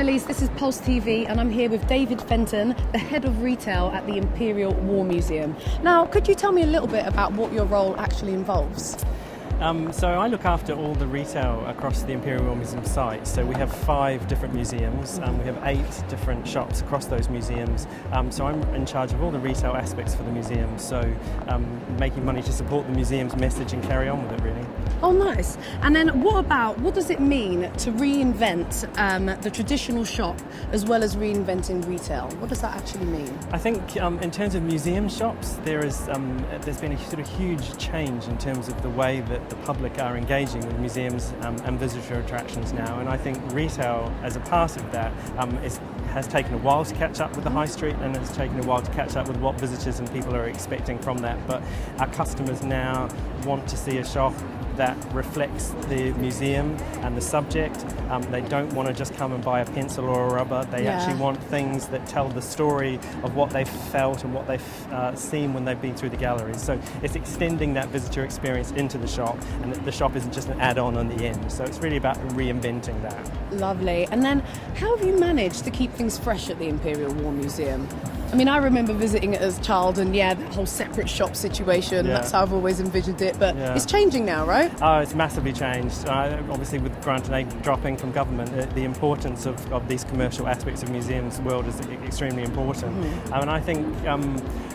Annalise, this is Pulse TV and I'm here with David Fenton, the head of retail at the Imperial War Museum. Now, could you tell me a little bit about what your role actually involves? So I look after all the retail across the Imperial War Museum site. So we have 5 different museums, we have 8 different shops across those museums. So I'm in charge of all the retail aspects for the museum, so making money to support the museum's message and carry on with it really. Oh, nice. And then what does it mean to reinvent the traditional shop as well as reinventing retail? What does that actually mean? I think in terms of museum shops, there's been a sort of huge change in terms of the way that the public are engaging with museums and visitor attractions now, and I think retail as a part of that has taken a while to catch up with the high street, and it's taken a while to catch up with what visitors and people are expecting from that. But our customers now want to see a shop that reflects the museum and the subject. They don't want to just come and buy a pencil or a rubber. They actually want things that tell the story of what they've felt and what they've seen when they've been through the galleries. So it's extending that visitor experience into the shop, and the shop isn't just an add-on on the end. So it's really about reinventing that. Lovely. And then how have you managed to keep things fresh at the Imperial War Museum? I mean, I remember visiting it as a child, and that whole separate shop situation, that's how I've always envisioned it, but it's changing now, right? Oh, it's massively changed. Obviously with grant and aid dropping from government, the importance of these commercial aspects of museums world is extremely important. And I think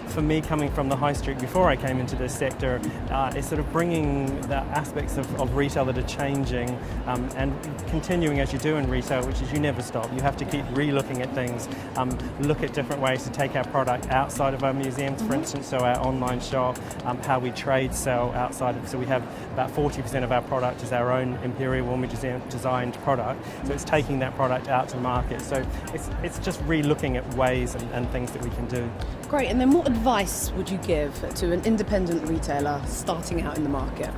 for me, coming from the high street before I came into this sector, it's sort of bringing the aspects of retail that are changing and continuing as you do in retail, which is you never stop. You have to keep re-looking at things, look at different ways to take our product outside of our museums, for instance, so our online shop, how we trade sell outside of, so we have about 40% of our product is our own Imperial War Museum designed product, so it's taking that product out to market. So it's just re-looking at ways and things that we can do. Great, and then what advice would you give to an independent retailer starting out in the market?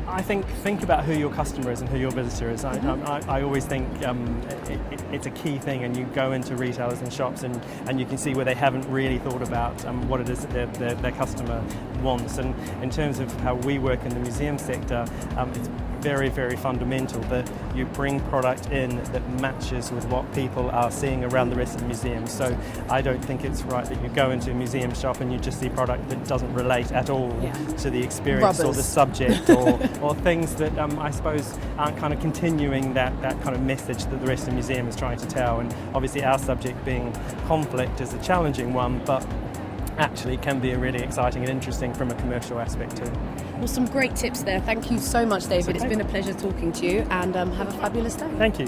I think about who your customer is and who your visitor is. I always think it's a key thing, and you go into retailers and shops and you can see where they haven't really thought about what it is that their customer wants. And in terms of how we work in the museum sector, it's very, very fundamental that you bring product in that matches with what people are seeing around the rest of the museum. So I don't think it's right that you go into a museum shop and you just see product that doesn't relate at all to the experience or the subject or things that I suppose aren't kind of continuing that kind of message that the rest of the museum is trying to tell. And obviously our subject being conflict is a challenging one, but actually it can be a really exciting and interesting from a commercial aspect too. Well, some great tips there. Thank you so much, David. It's been a pleasure talking to you, and have a fabulous day. Thank you.